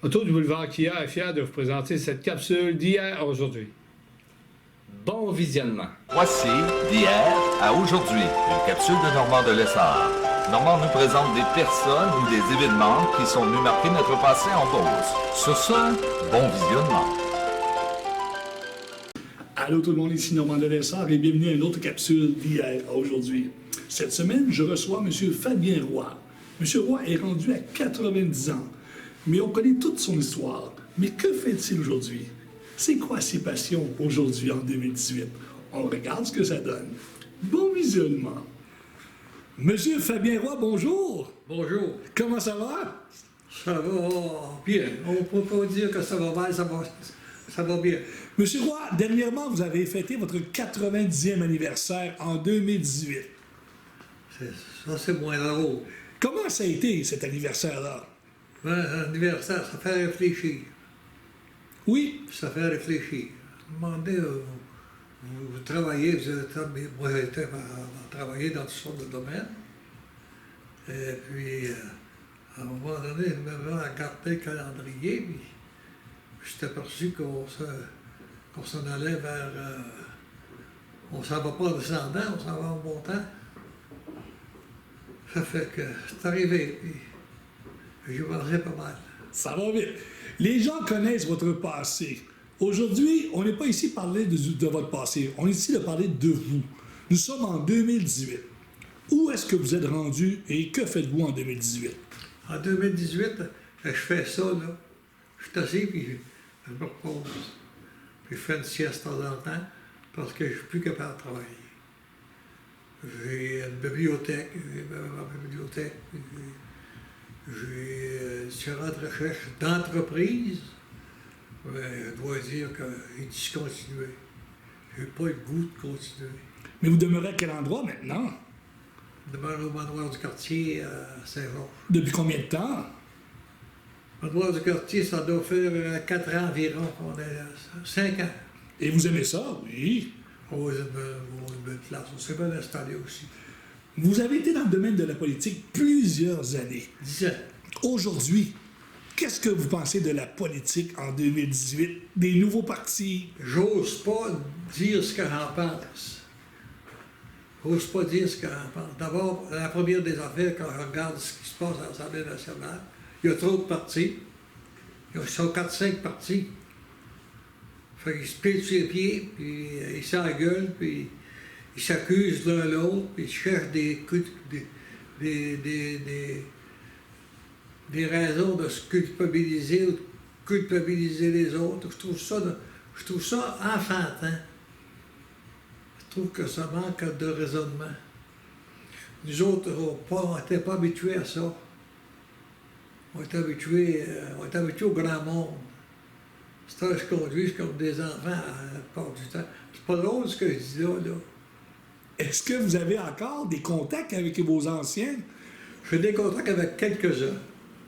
Auto du boulevard Kia est fier de vous présenter cette capsule d'hier à aujourd'hui. Bon visionnement. Voici d'hier à aujourd'hui, une capsule de Normand de Lessard. Normand nous présente des personnes ou des événements qui sont venus marquer notre passé en Beauce. Sur ce, bon visionnement. Allô tout le monde, ici Normand de Lessard et bienvenue à une autre capsule d'hier à aujourd'hui. Cette semaine, je reçois M. Fabien Roy. M. Roy est rendu à 90 ans, mais on connaît toute son histoire. Mais que fait-il aujourd'hui? C'est quoi ses passions aujourd'hui en 2018? On regarde ce que ça donne. Bon visionnement. Monsieur Fabien Roy, bonjour. Bonjour. Comment ça va? Ça va bien. On ne peut pas dire que ça va mal, ça va bien. Monsieur Roy, dernièrement, vous avez fêté votre 90e anniversaire en 2018. Ça, c'est moins drôle. Comment ça a été, cet anniversaire-là? L'anniversaire, ça fait réfléchir. Oui. Ça fait réfléchir. Demandez, vous travaillez, moi j'ai travaillé dans toutes sortes de domaines. Et puis, à un moment donné, je me mets à regarder le calendrier, puis je suis aperçu qu'on s'en allait vers... on s'en va pas en descendant, on s'en va en montant. Ça fait que c'est arrivé, puis j'y pensais pas mal. Ça va bien. Les gens connaissent votre passé. Aujourd'hui, on n'est pas ici pour parler de votre passé. On est ici de parler de vous. Nous sommes en 2018. Où est-ce que vous êtes rendu et que faites-vous en 2018? En 2018, je fais ça, là. Je suis assis, puis je me repose. Puis je fais une sieste de temps en temps, parce que je ne suis plus capable de travailler. J'ai une bibliothèque, ma bibliothèque, j'ai différentes recherches d'entreprise. Je dois dire que j'ai discontinué. Je n'ai pas le goût de continuer. Mais vous demeurez à quel endroit maintenant? Je demeure au manoir du quartier à Saint-Georges. Depuis combien de temps? Le manoir du quartier, ça doit faire 4 ans environ. On est là, 5 ans. Et vous aimez ça, oui? Oh, c'est une belle place. On s'est bien installé aussi. Vous avez été dans le domaine de la politique plusieurs années. 10 ans. Aujourd'hui, qu'est-ce que vous pensez de la politique en 2018, des nouveaux partis? J'ose pas dire ce que j'en pense. J'ose pas dire ce que j'en pense. D'abord, la première des affaires, quand je regarde ce qui se passe à l'Assemblée nationale, il y a trop de partis. Ils sont 4-5 partis. Fait qu'ils se pilent sur les pieds, puis ils s'engueulent, puis ils s'accusent l'un l'autre, puis ils cherchent des raisons de se culpabiliser ou de culpabiliser les autres. Je trouve ça enfantin. Je trouve que ça manque de raisonnement. Nous autres, on n'était pas habitués à ça. On est habitués au grand monde. C'est je conduis comme des enfants à la part du temps. C'est pas drôle ce que je dis là. Est-ce que vous avez encore des contacts avec vos anciens? J'ai des contacts avec quelques-uns.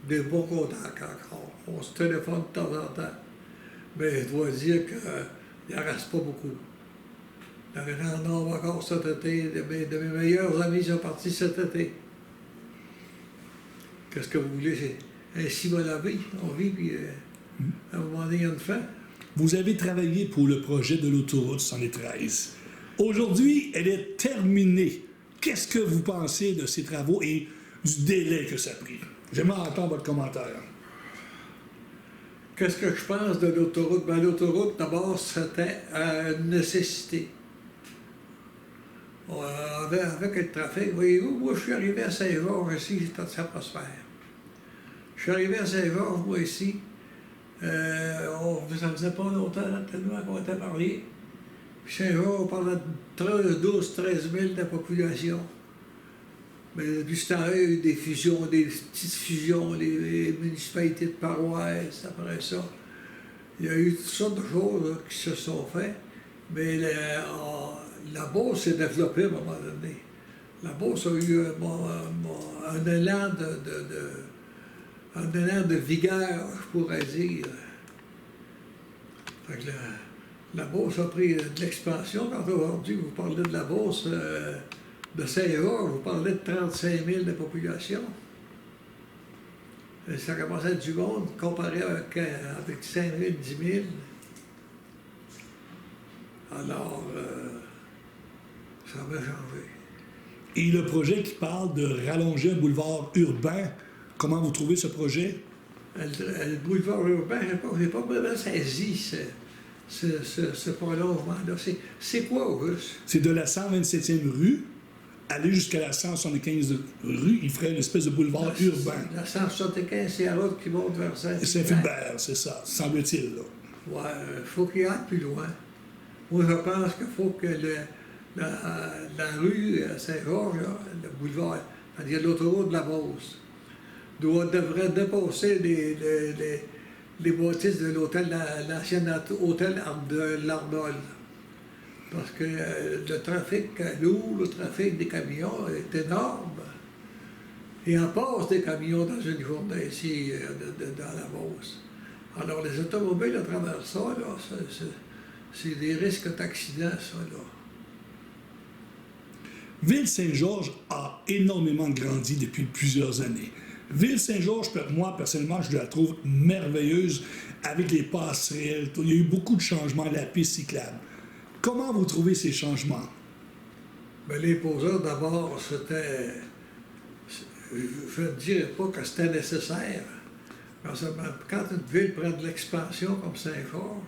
Des bons contacts encore. On se téléphone de temps en temps. Mais je dois dire qu'il n'en reste pas beaucoup. Il y en a encore cet été. De mes meilleurs amis sont partis cet été. Qu'est-ce que vous voulez? Ainsi va la vie. On vit, puis à un moment donné, il y a une fin. Vous avez travaillé pour le projet de l'autoroute 113. Aujourd'hui, elle est terminée. Qu'est-ce que vous pensez de ces travaux et du délai que ça a pris? J'aimerais entendre votre commentaire. Qu'est-ce que je pense de l'autoroute? Ben, l'autoroute, d'abord, c'était une nécessité. Avec le trafic, voyez-vous, moi, je suis arrivé à Saint-Georges ici, j'étais de Saint-Prosper. Je suis arrivé à Saint-Georges, moi, ici. Ça faisait pas longtemps, tellement qu'on était mariés. Puis Saint-Georges, on parlait de 12, 13 000 de population. Mais du temps, il y a eu des fusions, des petites fusions, les municipalités de paroisse, après ça. Il y a eu toutes sortes de choses là, qui se sont faites. Mais la Beauce s'est développée à un moment donné. La Beauce a eu un élan de vigueur, je pourrais dire. Fait que la Beauce a pris de l'expansion. Quand aujourd'hui, vous parlez de la Beauce de Saint-Georges, vous parlez de 35 000 de population. Ça commençait à être du monde comparé avec 5 000, 10 000. Alors, ça m'a changé. Et le projet qui parle de rallonger un boulevard urbain, comment vous trouvez ce projet? Le boulevard urbain, je n'ai pas vraiment saisi ce prolongement-là. C'est quoi, Auguste? C'est de la 127e rue, aller jusqu'à la 175 rue, il ferait une espèce de boulevard urbain. La 175, c'est la route qui monte vers Saint-Fulbert, c'est ça, semble-t-il. Là. Ouais, il faut qu'il aille plus loin. Moi, je pense qu'il faut que la rue Saint-Georges, le boulevard, c'est-à-dire l'autoroute de la Beauce, devrait dépasser les bâtisses de l'ancien hôtel de l'Ardol. Parce que le trafic lourd, le trafic des camions est énorme. Il en passe des camions dans une journée ici, dans la Beauce. Alors, les automobiles à travers ça, là, c'est des risques d'accident, ça, là. Ville-Saint-Georges a énormément grandi depuis plusieurs années. Ville-Saint-Georges, moi, personnellement, je la trouve merveilleuse avec les passerelles. Il y a eu beaucoup de changements à la piste cyclable. Comment vous trouvez ces changements? Bien, les poseurs, d'abord, c'était... Je ne dirais pas que c'était nécessaire. Parce que quand une ville prend de l'expansion comme Saint-Georges,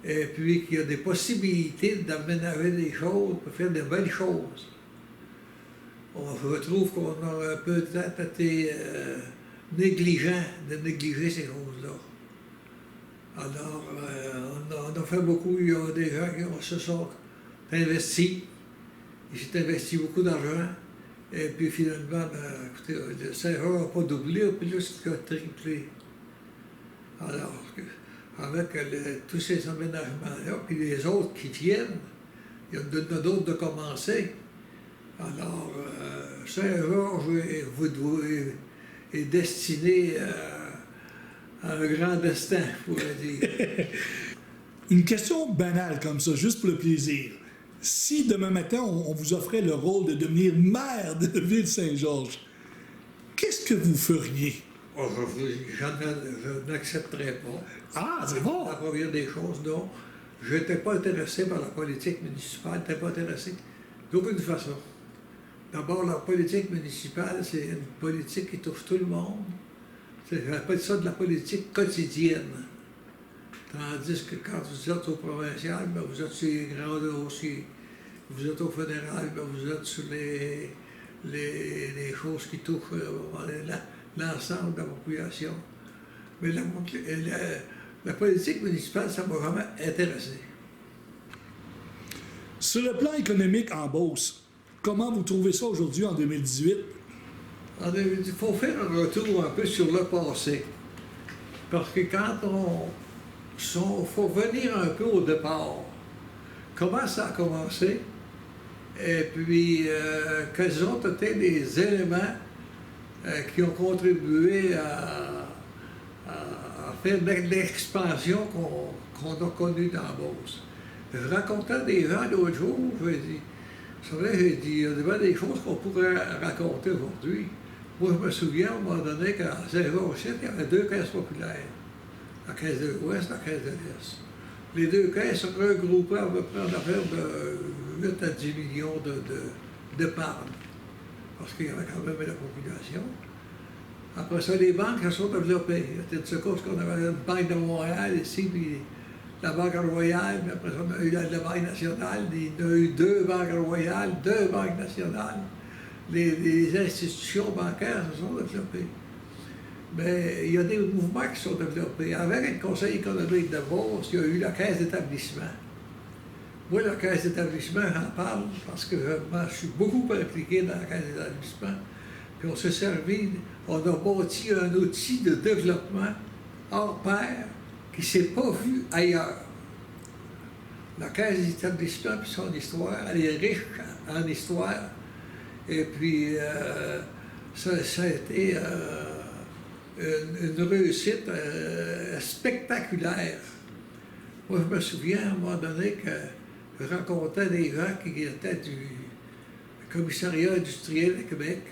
et puis qu'il y a des possibilités d'aménager des choses, de faire de belles choses, on retrouve qu'on a peut-être été négligent de négliger ces choses-là. Alors, on a fait beaucoup, il y a des gens qui se sont investis, ils s'est investi beaucoup d'argent, et puis finalement, écoutez, Saint-Georges n'a pas doublé, puis là, c'est triplé. Alors, avec tous ces aménagements-là, puis les autres qui viennent, il y en a d'autres de commencer. Alors, Saint-Georges est destiné à un grand destin, je pourrais dire. Une question banale comme ça, juste pour le plaisir. Si demain matin, on vous offrait le rôle de devenir maire de Ville-Saint-Georges, qu'est-ce que vous feriez? Oh, je n'accepterais pas. Ah, c'est bon! La première des choses, non. Je n'étais pas intéressé par la politique municipale, je n'étais pas intéressé d'aucune façon. D'abord, la politique municipale, c'est une politique qui touche tout le monde. J'appelle ça de la politique quotidienne. Tandis que quand vous êtes au provincial, bien, vous êtes sur les grands dossiers. Vous êtes au fédéral, bien, vous êtes sur les choses qui touchent l'ensemble de la population. Mais la politique municipale, ça m'a vraiment intéressé. Sur le plan économique en Beauce, comment vous trouvez ça aujourd'hui en 2018? Il faut faire un retour un peu sur le passé. Parce que quand il faut revenir un peu au départ. Comment ça a commencé? Et puis, quels ont été les éléments qui ont contribué à faire l'expansion qu'on a connue dans la Beauce. Je racontais à des gens l'autre jour, j'ai dit, c'est vrai, j'ai dit, il y a des choses qu'on pourrait raconter aujourd'hui. Moi, je me souviens, à un moment donné, qu'à Saint-Georges, il y avait 2 caisses populaires. La caisse de l'Ouest, la caisse de l'Est. Les 2 caisses se regroupaient à peu près en affaire de 8 à 10 millions d'épargne. Parce qu'il y avait quand même la population. Après ça, les banques se sont développées. Il y a de ce coup, qu'on avait une banque de Montréal ici, puis la Banque Royale, puis après ça, on a eu la Banque nationale. Il y a eu 2 banques royales, 2 banques nationales. Les institutions bancaires se sont développées. Mais il y a des mouvements qui sont développés. Avec le Conseil économique de Beauce, il y a eu la caisse d'établissement. Moi, la caisse d'établissement, j'en parle parce que je suis beaucoup impliqué dans la caisse d'établissement. Puis on s'est servi, on a bâti un outil de développement hors pair qui ne s'est pas vu ailleurs. La caisse d'établissement, puis son histoire, elle est riche en histoire. Et puis, ça a été une réussite spectaculaire. Moi, je me souviens à un moment donné que je rencontrais des gens qui étaient du commissariat industriel de Québec.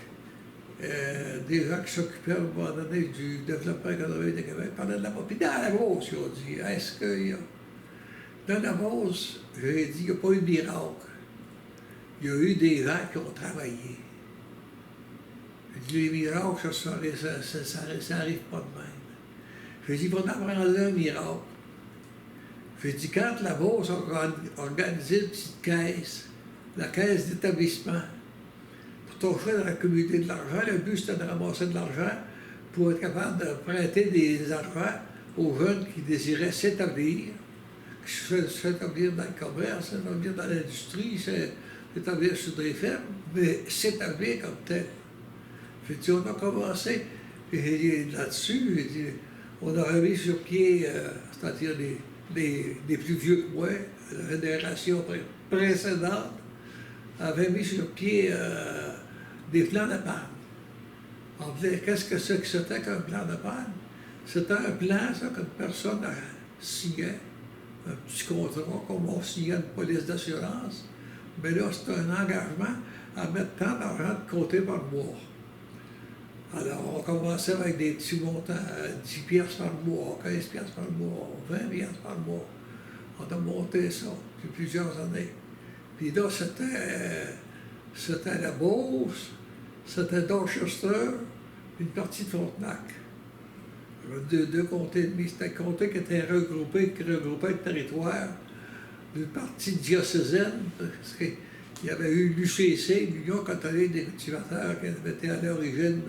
des gens qui s'occupaient à un moment donné du développement économique de Québec parlaient de la Beauce. Puis dans la Beauce, ils ont dit, est-ce qu'il y a... Dans la Beauce, j'ai dit, il n'y a pas eu de miracle. Il y a eu des gens qui ont travaillé. J'ai dit, les miracles, ça n'arrive pas de même. J'ai dit, il va en prendre un miracle. J'ai dit, quand la Beauce a organisé une petite caisse, la caisse d'établissement, pour tâcher de raccumuler de l'argent, le but c'était de ramasser de l'argent pour être capable de prêter des argents aux jeunes qui désiraient s'établir, s'établir dans le commerce, s'établir dans l'industrie, s'établir sur des fermes, mais s'établir comme tel. J'ai dit, on a commencé, et là-dessus, j'ai dit, on a mis sur pied, c'est-à-dire les plus vieux que moi, la génération précédente, avait mis sur pied des plans d'épargne. On disait, qu'est-ce que c'est que c'était qu'un plan d'épargne? C'était un plan, ça, qu'une personne signait, un petit contrat, comme on signait une police d'assurance. Mais là, c'était un engagement à mettre tant d'argent de côté par mois. Alors, on commençait avec des petits montants, 10 piastres par mois, 15 piastres par mois, 20 piastres par mois. On a monté ça depuis plusieurs années. Puis là, c'était la Beauce, c'était Dorchester, une partie de Frontenac. Deux comtés et demi. C'était un comté qui était regroupé le territoire d'une partie diocésaine, parce qu'il y avait eu l'UCC, l'Union catholique des cultivateurs, qui avait été à l'origine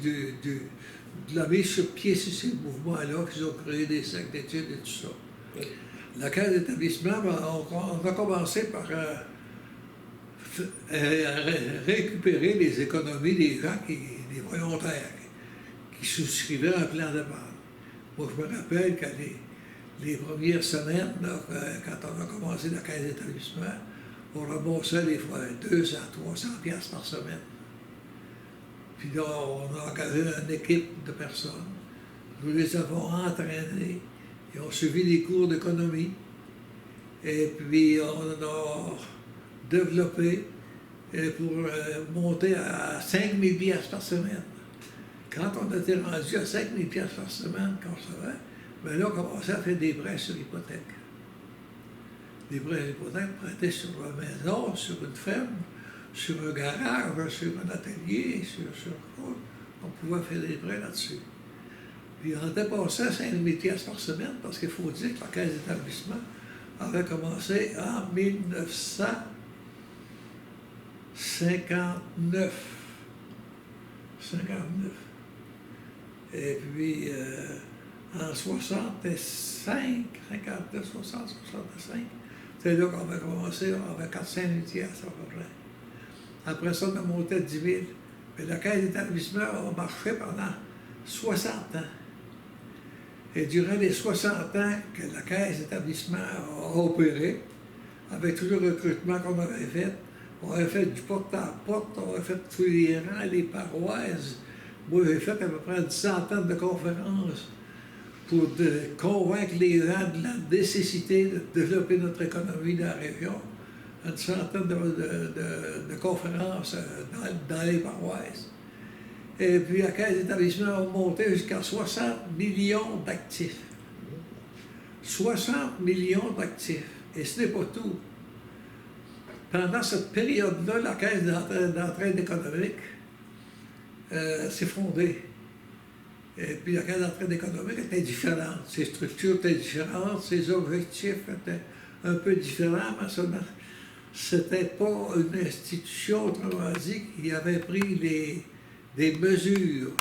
de la mise sur pied sur ces mouvements-là, qu'ils ont créé des cercles d'études et tout ça. La caisse d'établissement, on a commencé par récupérer les économies des gens, des volontaires, qui souscrivaient à un plan d'épargne. Moi, je me rappelle que les premières semaines, là, quand on a commencé la caisse d'établissement, on remboursait des fois 200, 300 piastres par semaine. Puis là, on a engagé une équipe de personnes. Nous les avons entraînés. Ils ont suivi des cours d'économie. Et puis, on a développé pour monter à 5 000 piastres par semaine. Quand on était rendu à 5 000 piastres par semaine, qu'on savait, bien là, on commençait à faire des prêts sur l'hypothèque. Des prêts sur l'hypothèque prêtés sur une maison, sur une ferme, sur un garage, sur un atelier, sur quoi. On pouvait faire des prêts là-dessus. Puis on était passé à 5 000 piastres par semaine, parce qu'il faut dire que la caisse d'établissement avait commencé en 1959. Et puis, en 65, 59, 60, 65, c'est là qu'on avait commencé, on avait 400 000 piastres à peu près. Après ça, on a monté à 10 000. Mais la caisse d'établissement a marché pendant 60 ans. Et durant les 60 ans que la caisse d'établissement a opéré, avec tout le recrutement qu'on avait fait, on avait fait du porte-à-porte, on avait fait tous les rangs, les paroisses. Moi, j'ai fait à peu près une centaine de conférences pour convaincre les gens de la nécessité de développer notre économie dans la région. Une centaine de conférences dans les paroisses. Et puis la caisse d'établissement a monté jusqu'à 60 millions d'actifs. 60 millions d'actifs. Et ce n'est pas tout. Pendant cette période-là, la caisse d'entraide économique s'est fondée. Et puis la caisse d'entraide économique était différente. Ses structures étaient différentes, ses objectifs étaient un peu différents, mais c'était pas une institution, autrement dit, qui avait pris des mesures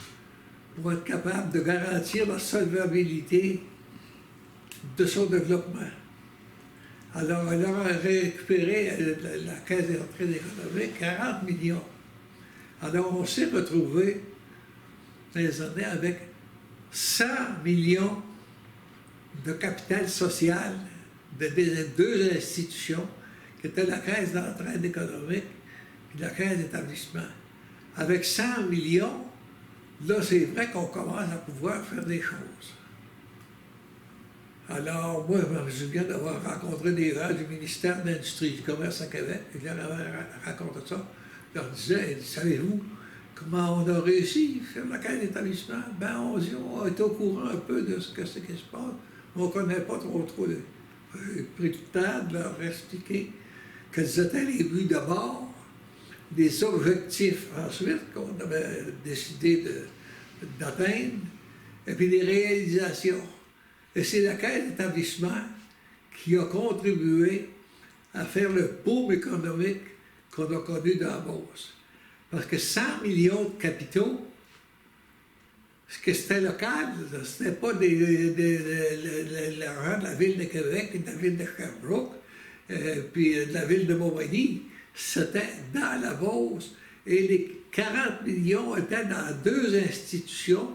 pour être capable de garantir la solvabilité de son développement. Alors, elle a récupéré, la Caisse d'entraide économique, 40 millions. Alors, on s'est retrouvé dans les années avec 100 millions de capital social de deux institutions, qui étaient la Caisse d'entraide économique et la Caisse d'établissement. Avec 100 millions, là, c'est vrai qu'on commence à pouvoir faire des choses. Alors, moi, je me souviens d'avoir rencontré des gens du ministère de l'Industrie et du Commerce à Québec, et je leur avais raconté ça. Je leur disais, savez-vous comment on a réussi à faire la caisse d'établissement? Ben, on est au courant un peu de ce qui se passe, mais on ne connaît pas trop. J'ai pris le temps de leur expliquer quels étaient les buts d'abord, des objectifs ensuite qu'on avait décidé d'atteindre, et puis des réalisations. Et c'est la caisse d'établissement qui a contribué à faire le boom économique qu'on a connu dans la Beauce. Parce que 100 millions de capitaux, ce que c'était local, c'était pas l'argent de la Ville de Québec, et de la Ville de Sherbrooke, puis de la Ville de Montmagny. C'était dans la Beauce. Et les 40 millions étaient dans 2 institutions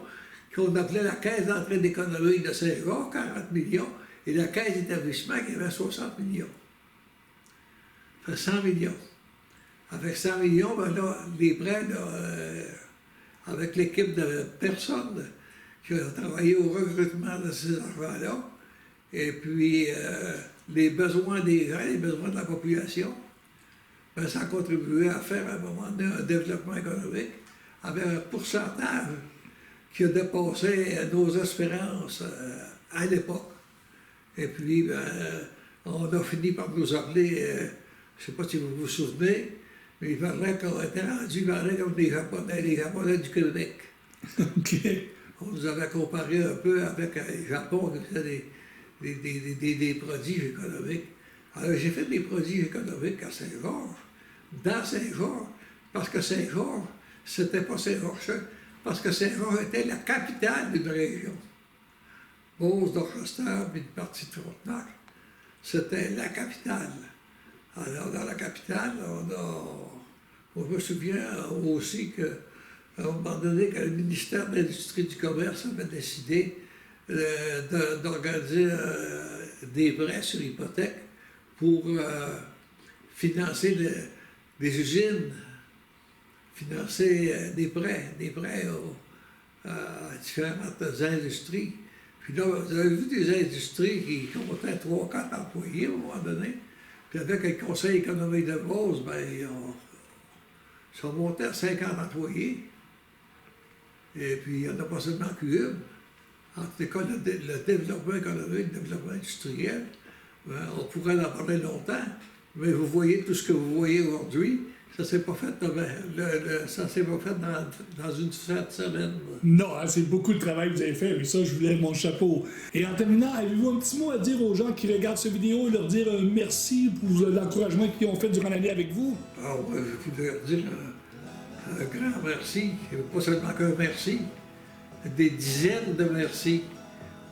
qu'on appelait la Caisse d'entraide économique de Saint-Jean, 40 millions, et la Caisse d'établissement qui avait 60 millions. Ça fait 100 millions. Avec 100 millions, ben là, les prêts, avec l'équipe de personnes qui ont travaillé au recrutement de ces argents-là, et puis les besoins des gens, les besoins de la population, ben, ça a contribué à faire à un moment donné un développement économique avec un pourcentage qui a dépassé nos espérances à l'époque. Et puis, ben, on a fini par nous appeler, je ne sais pas si vous vous souvenez, mais il parlait qu'on était rendu comme les Japonais du Québec. OK. On nous avait comparé un peu avec le Japon, qui faisait des prodiges économiques. Alors, j'ai fait des prodiges économiques à Saint-Georges, dans Saint-Georges, parce que Saint-Georges, c'était pas Saint-Georges, parce que Saint-Georges était la capitale d'une région. Beauce, Dorchester, puis une partie de Frontenac, c'était la capitale. Alors, dans la capitale, on me souviens aussi qu'à un moment donné, que le ministère de l'Industrie et du Commerce avait décidé d'organiser des prêts sur hypothèque pour financer des usines, financer des prêts à différentes industries. Puis là, vous avez vu des industries qui comptaient 3-4 employés à un moment donné. Puis avec le Conseil économique de Beauce, ben, ils sont montés à 50 employés. Et puis, il n'y en a pas seulement qu'une. En tout cas, le développement économique, le développement industriel, ben, on pourrait en parler longtemps, mais vous voyez tout ce que vous voyez aujourd'hui, ça ne s'est pas fait, dans une semaine. Non, hein, c'est beaucoup de travail que vous avez fait, mais ça, je vous lève mon chapeau. Et en terminant, avez-vous un petit mot à dire aux gens qui regardent cette vidéo et leur dire merci pour l'encouragement qu'ils ont fait durant l'année avec vous? Ah ouais, je voudrais leur dire un grand merci, pas seulement qu'un merci, des dizaines de merci,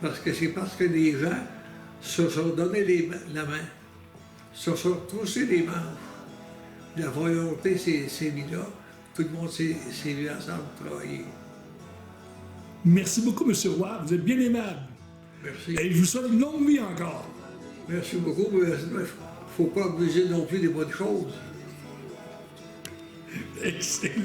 parce que c'est parce que les gens se sont donné la main, se sont troussés les manches. La volonté s'est mise là, tout le monde s'est mis ensemble pour travailler. Merci beaucoup, M. Roy, vous êtes bien aimable. Merci. Et je vous souhaite une longue vie encore. Merci beaucoup, mais il ne faut pas abuser non plus des bonnes choses. Excellent.